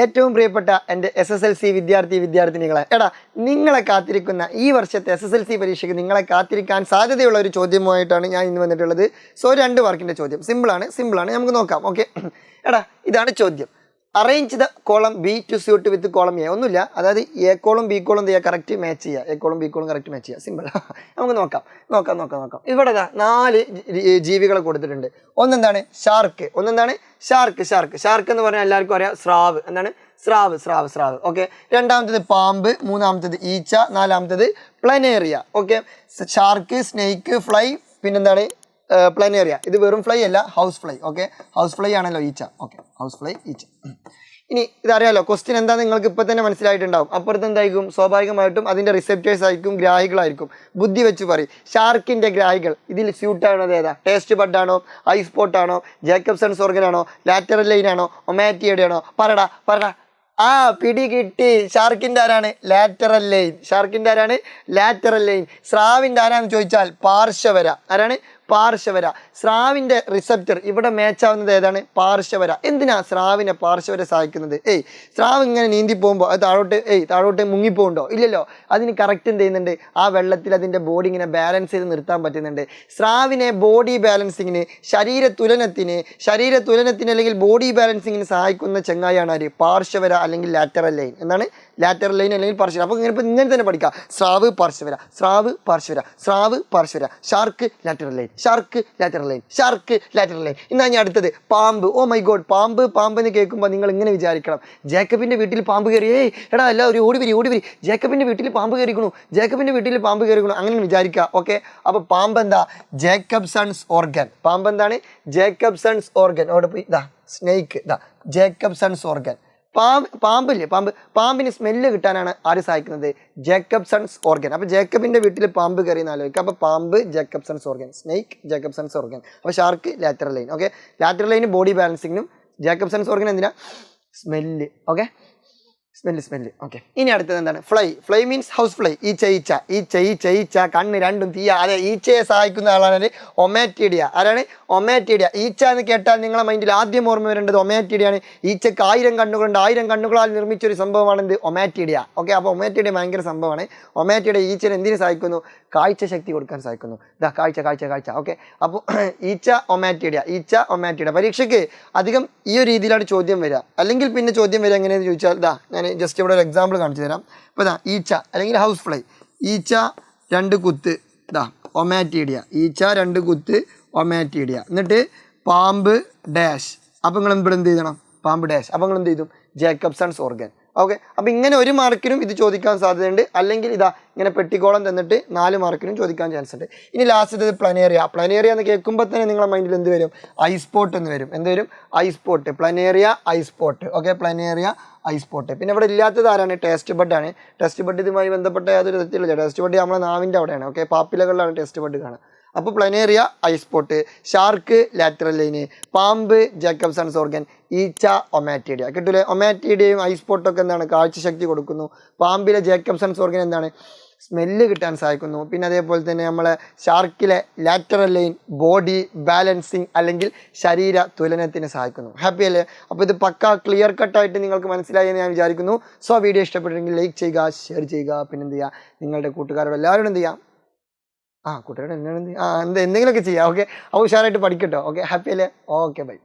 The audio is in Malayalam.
ഏറ്റവും പ്രിയപ്പെട്ട എൻ്റെ SSLC വിദ്യാർത്ഥിനികളെ, എടാ നിങ്ങളെ കാത്തിരിക്കുന്ന ഈ വർഷത്തെ SSLC പരീക്ഷയ്ക്ക് നിങ്ങളെ കാത്തിരിക്കാൻ സാധ്യതയുള്ള ഒരു ചോദ്യമായിട്ടാണ് ഞാൻ ഇന്ന് വന്നിട്ടുള്ളത്. സോ 2 മാർക്കിൻ്റെ ചോദ്യം. സിമ്പിളാണ്, നമുക്ക് നോക്കാം. ഓക്കെ, എടാ ഇതാണ് ചോദ്യം. Arrange the column B to suit with column A. ഒന്നുമില്ല, അതായത് A column B column correct match ചെയ്യുക, A column B column correct match ചെയ്യുക. സിമ്പിൾ. നമുക്ക് നോക്കാം. ഇവിടെ 4 ജീവികളെ കൊടുത്തിട്ടുണ്ട്. ഒന്നെന്താണ് ഷാർക്ക് എന്ന് പറഞ്ഞാൽ എല്ലാവർക്കും അറിയാം സ്രാവ്. എന്താണ് സ്രാവ്. ഓക്കെ, രണ്ടാമത്തേത് പാമ്പ്, മൂന്നാമത്തേത് ഈച്ച, നാലാമത്തേത് planaria. Okay, shark, snake, fly, പിന്നെന്താണ് പ്ലനേറിയ. ഇത് വെറും ഫ്ലൈ അല്ല, house fly. Okay, house fly ആണല്ലോ ഈച്ച. ഓക്കെ, ഹൗസ് ഫ്ലൈ ഈച്ച. ഇനി ഇതറിയാലോ, ക്വസ്റ്റ്യൻ എന്താണെന്ന് നിങ്ങൾക്ക് ഇപ്പം തന്നെ മനസ്സിലായിട്ടുണ്ടാവും. അപ്പുറത്ത് എന്തായിരിക്കും? സ്വാഭാവികമായിട്ടും അതിൻ്റെ റിസെപ്റ്റേഴ്സ് ആയിരിക്കും, ഗ്രാഹികളായിരിക്കും. ബുദ്ധി വെച്ച് പറയും. ഷാർക്കിൻ്റെ ഗ്രാഹികൾ ഇതിൽ സ്യൂട്ട് ആണത് ഏതാ? ടേസ്റ്റ് ബഡ് ആണോ, ഐ സ്പോട്ട് ആണോ, ജേക്കബ്സൺസ് ഓർഗൻ ആണോ, ലാറ്ററൽ ലൈൻ ആണോ, ഒമാറ്റിയുടെ ആണോ? പറടാ. പിടി കിട്ടി. ഷാർക്കിൻ്റെ ആരാണ്? Lateral line. സ്രാവിൻ്റെ ആരാന്ന് ചോദിച്ചാൽ പാർശ്വവര. ആരാണ്? പാർശ്വവര. സ്രാവിൻ്റെ റിസപ്റ്റർ ഇവിടെ മാച്ച് ആവുന്നത് ഏതാണ്? പാർശ്വവര. എന്തിനാ സ്രാവിനെ പാർശ്വവര സഹായിക്കുന്നത്? സ്രാവ് ഇങ്ങനെ നീന്തി പോകുമ്പോൾ അത് താഴോട്ട് മുങ്ങിപ്പോകുന്നുണ്ടോ? ഇല്ലല്ലോ. അതിന് കറക്റ്റ് എന്ത് ചെയ്യുന്നുണ്ട്? ആ വെള്ളത്തിൽ അതിൻ്റെ ബോഡി ഇങ്ങനെ ബാലൻസ് ചെയ്ത് നിർത്താൻ പറ്റുന്നുണ്ട്. സ്രാവിനെ ബോഡി ബാലൻസിങ്ങിന്, ശരീരതുലനത്തിന് അല്ലെങ്കിൽ ബോഡി ബാലൻസിങ്ങിന് സഹായിക്കുന്ന ചങ്ങായാണ് ആര്? പാർശ്വവര അല്ലെങ്കിൽ ലാറ്ററൽ ലൈൻ. എന്താണ്? ലാറ്ററൽ ലൈൻ അല്ലെങ്കിൽ പാർശ്വവര. അപ്പോൾ ഇങ്ങനെ തന്നെ പഠിക്കാം. സ്രാവ് പാർശ്വവര, shark lateral line, shark lateral line. എന്നാ ഞാൻ അടുത്തത് പാമ്പ്. ഓ മൈ ഗോഡ്, പാമ്പ് എന്ന് കേൾക്കുമ്പോൾ നിങ്ങൾ ഇങ്ങനെ വിചാരിക്കണം, ജേക്കബിൻ്റെ വീട്ടിൽ പാമ്പ് കയറി. എടാ എല്ലാവരും ഓടി വരി, ജേക്കബിൻ്റെ വീട്ടിൽ പാമ്പ് കയറിക്കണു, അങ്ങനെ വിചാരിക്കുക. ഓക്കെ, അപ്പോൾ പാമ്പ് എന്താ? Jacobson's organ. പാമ്പ് എന്താണ്? Jacobson's organ. അവിടെ പോയി സ്നേക്ക്, ജേക്കബ്സൺസ് ഓർഗൻ. പാമ്പില്ലേ, പാമ്പിന് സ്മെല്ല് കിട്ടാനാണ് ആര് സഹായിക്കുന്നത്? Jacobson's organ. അപ്പോൾ ജേക്കബിൻ്റെ വീട്ടിൽ പാമ്പ് കയറി എന്ന് ആലോചിക്കുക. അപ്പോൾ പാമ്പ് Jacobson's organ, snake Jacobson's organ. അപ്പോൾ shark lateral line. Okay, lateral ലൈന് ബോഡി ബാലൻസിങ്ങിനും, ജേക്കബ്സൺസ് ഓർഗൻ എന്തിനാ? സ്മെല്ല്. Okay, smell. ഓക്കെ, ഇനി അടുത്തത് എന്താണ്? Fly means house fly. ഈച്ച കണ്ണ് രണ്ടും തീയ. അതെ, ഈച്ചയെ സഹായിക്കുന്ന ആളാണ് ഒമാറ്റിഡിയ. ആരാണ്? ഒമാറ്റിഡിയ. ഈച്ച എന്ന് കേട്ടാൽ നിങ്ങളെ മൈൻഡിൽ ആദ്യം ഓർമ്മ വരേണ്ടത് ഒമാറ്റിഡിയാണ്. ഈച്ചക്ക് 1000 കണ്ണുകളുണ്ട്. 1000 കണ്ണുകളാൽ നിർമ്മിച്ചൊരു സംഭവമാണെന്ത്? ഒമാറ്റിഡിയ. ഓക്കെ, അപ്പോൾ ഒമാറ്റിഡിയ ഭയങ്കര സംഭവമാണ്. ഒമാറ്റിഡിയ ഈച്ചനെ എന്തിനു സഹായിക്കുന്നു? കാഴ്ച ശക്തി കൊടുക്കാൻ സഹായിക്കുന്നു. കാഴ്ച. ഓക്കെ, അപ്പോൾ ഈച്ച ഒമാറ്റിഡിയ. പരീക്ഷയ്ക്ക് അധികം ഈ ഒരു രീതിയിലാണ് ചോദ്യം വരിക. അല്ലെങ്കിൽ പിന്നെ ചോദ്യം വരിക എങ്ങനെയെന്ന് ചോദിച്ചാൽ ഞാൻ ജസ്റ്റ് ഇവിടെ ഒരു എക്സാമ്പിൾ കാണിച്ചു തരാം. ഇപ്പോൾ ഈച്ച അല്ലെങ്കിൽ ഹൗസ് ഫ്ലൈ. ഈച്ച 2 കുത്ത്, ഒമാറ്റിഡിയ. ഈച്ച 2 കുത്ത്, ഒമാറ്റിഡിയ. എന്നിട്ട് പാമ്പ് ഡാഷ്. അപ്പോൾ നിങ്ങൾ ഇവിടെ എന്ത് ചെയ്യണം? പാമ്പ് ഡാഷ്. അപ്പോൾ നിങ്ങൾ എന്ത് ചെയ്തു? Jacobson's organ. ഓക്കെ, അപ്പോൾ ഇങ്ങനെ 1 മാർക്കിനും ഇത് ചോദിക്കാൻ സാധ്യതയുണ്ട്. അല്ലെങ്കിൽ ഇങ്ങനെ പെട്ടിക്കോളം തന്നിട്ട് 4 മാർക്കിനും ചോദിക്കാൻ ചാൻസ് ഉണ്ട്. ഇനി ലാസ്റ്റത് പ്ലനേറിയ എന്ന് കേൾക്കുമ്പോൾ തന്നെ നിങ്ങളുടെ മൈൻഡിൽ എന്ത് വരും? ഐ സ്പോട്ട് എന്ന് വരും. എന്ത് വരും? I spot. Planaria I spot. Okay, planaria I spot. പിന്നെ ഇവിടെ ഇല്ലാത്തത് ആരാണ്? ടേസ്റ്റ് ബഡ് ആണ്. ടേസ്റ്റ് ബഡ് ഇതുമായി ബന്ധപ്പെട്ട യാതൊരു തെറ്റില്ല. ടേസ്റ്റ് ബഡ് നമ്മളെ നാവിൻ്റെ അവിടെയാണ്. ഓക്കെ, പാപ്പിലകളിലാണ് ടേസ്റ്റ് ബഡ് കാണുക. അപ്പോൾ planaria I spot, shark lateral line, പാമ്പ് ജേക്കബ്സൺസ് ഓർഗൻ, ഈച്ച ഒമാറ്റിഡിയ. കിട്ടൂലേ? ഒമാറ്റിഡിയയും ഐ സ്പോട്ടൊക്കെ എന്താണ്? കാഴ്ചശക്തി കൊടുക്കുന്നു. പാമ്പിലെ ജേക്കബ്സൺസ് ഓർഗൻ എന്താണ്? സ്മെല്ല് കിട്ടാൻ സഹായിക്കുന്നു. പിന്നെ അതേപോലെ തന്നെ നമ്മളെ ഷാർക്കിലെ ലാറ്ററൽ ലൈൻ ബോഡി ബാലൻസിങ് അല്ലെങ്കിൽ ശരീര തുലനത്തിന് സഹായിക്കുന്നു. ഹാപ്പി അല്ലേ? അപ്പോൾ ഇത് പക്ക ക്ലിയർ കട്ടായിട്ട് നിങ്ങൾക്ക് മനസ്സിലായി എന്ന് ഞാൻ വിചാരിക്കുന്നു. സോ വീഡിയോ ഇഷ്ടപ്പെട്ടെങ്കിൽ ലൈക്ക് ചെയ്യുക, ഷെയർ ചെയ്യുക. പിന്നെ എന്ത് ചെയ്യുക? നിങ്ങളുടെ കൂട്ടുകാരോട് എല്ലാവരും എന്ത് ചെയ്യാം? കൂട്ടുകാരോട് എന്തെങ്കിലുമൊക്കെ ചെയ്യാം. ഓക്കെ, അപ്പോൾ ഉഷാറായിട്ട് പഠിക്കട്ടോ. ഓക്കെ, ഹാപ്പി അല്ലേ? Okay, by.